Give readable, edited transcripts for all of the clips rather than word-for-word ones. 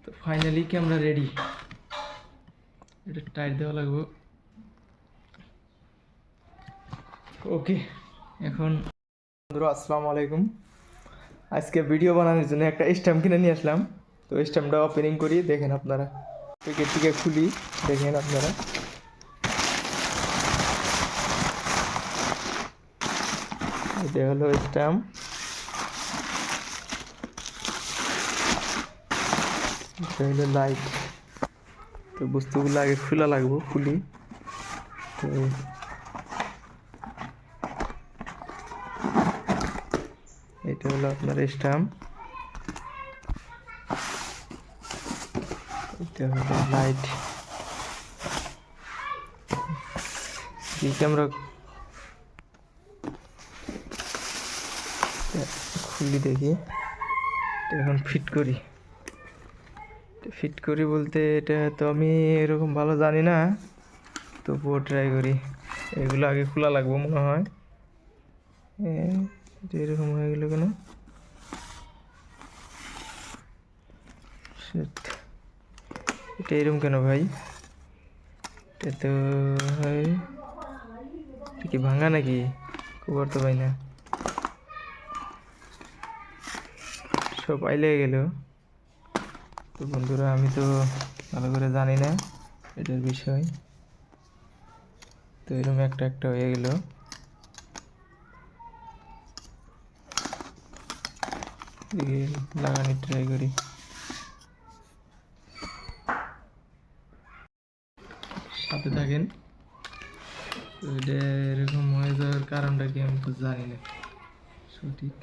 তো finally camera ready. এটা tight দেওয়া লাগবে। ওকে, এখন বন্ধুরা আসসালামু আলাইকুম। আজকে ভিডিও বানানোর জন্য একটা স্ট্যাম্প কিনে নিয়ে আসলাম। তো স্ট্যাম্পটা ওপেনিং করি, দেখেন আপনারা। প্যাকেট থেকে খুলি, দেখেন আপনারা। এটা হলো স্ট্যাম্প। এটা হলো লাইট। তো বস্তুগুলো আগে খোলা লাগবে, খুলি। তো এটা হলো আপনার স্ট্যাম্প, এটা হলো লাইট। আমরা খুলি, দেখি এখন ফিট করি বলতে এটা তো আমি এরকম ভালো জানি না, তবুও ট্রাই করি। এগুলো আগে খোলা লাগবে মনে হয়। এটা এরকম হয়ে গেল কেন? এটা এরকম কেন ভাই? এটা তো কি ভাঙা নাকি? খবর তো পাই না, সব আইলে গেল। তো বন্ধুরা আমি তো ভালো করে জানি না এটার বিষয়। তো এরকম একটা হয়ে গেল। লাগানি ট্রাই করি। সাথে থাকেন। তো এটা এরকম হয়ে যাওয়ার কারণটা কি আমি তো জানি না সঠিক।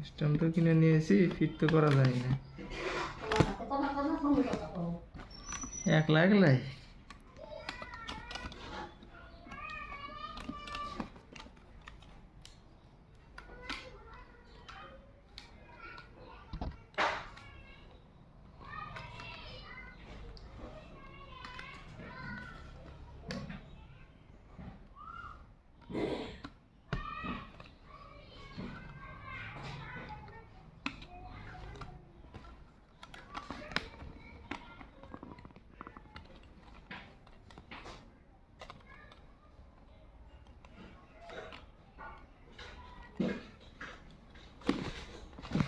স্ট্যাম্প তো কিনে নিয়েছি, ফিট তো করা যায় না। একলা একলাই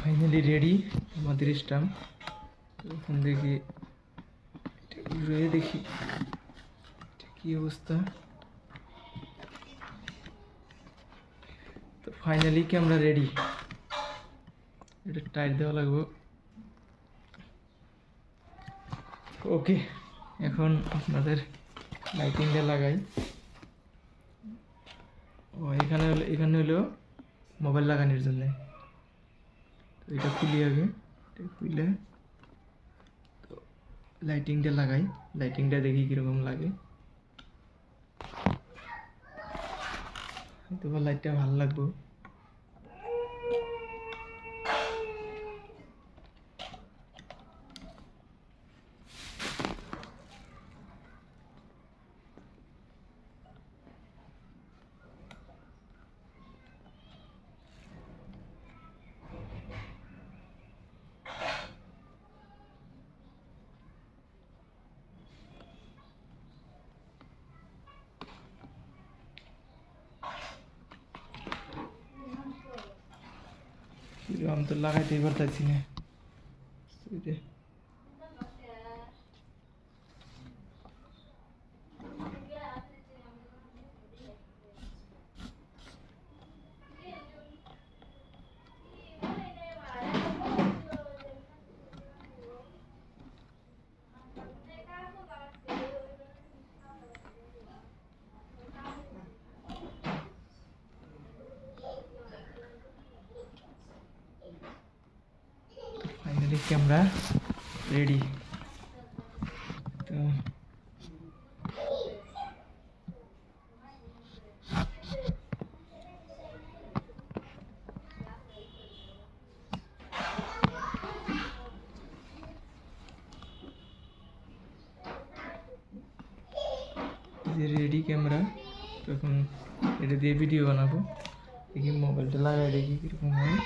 ফাইনালি রেডি আমাদের স্ট্যাম্প। এখন দেখি দেখি কি অবস্থা। তো ফাইনালি ক্যামেরা রেডি। এটা টাইট দেওয়া লাগবে। ওকে, এখন আপনাদের লাইটিংটা লাগাই। ও এখানে হলো মোবাইল লাগানোর জন্য। তো এটা খুলি আগে, এটা খুলে তো লাইটিংটা লাগাই। লাইটিংটা দেখি কীরকম লাগে। হয়তো বা লাইটটা ভালো লাগবে। আমি তো লাগাইতেই পারতেছি না। Finally camera ready. তো রেডি ক্যামেরা, তো এখন এটা দিয়ে ভিডিও বানাবো। দেখি মোবাইলটা লাগাই দেখি কীরকম হয়।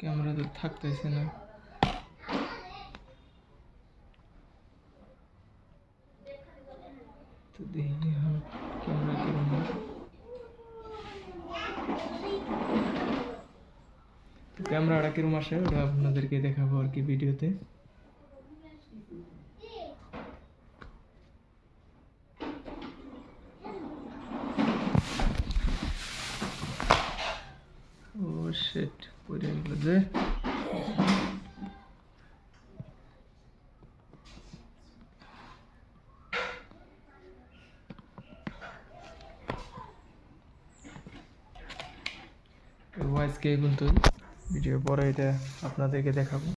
ক্যামেরা তো থাকতেছে না। তো দেখি এখন ক্যামেরা কিরকম হয়। তো ক্যামেরাটা কিরকম আসে ওটা আপনাদেরকে দেখাবো আর কি ভিডিওতে। ও শিট, পড়ে গেল যে। আজকে কিন্তু ভিডিও পরে এটা আপনাদেরকে দেখাবো।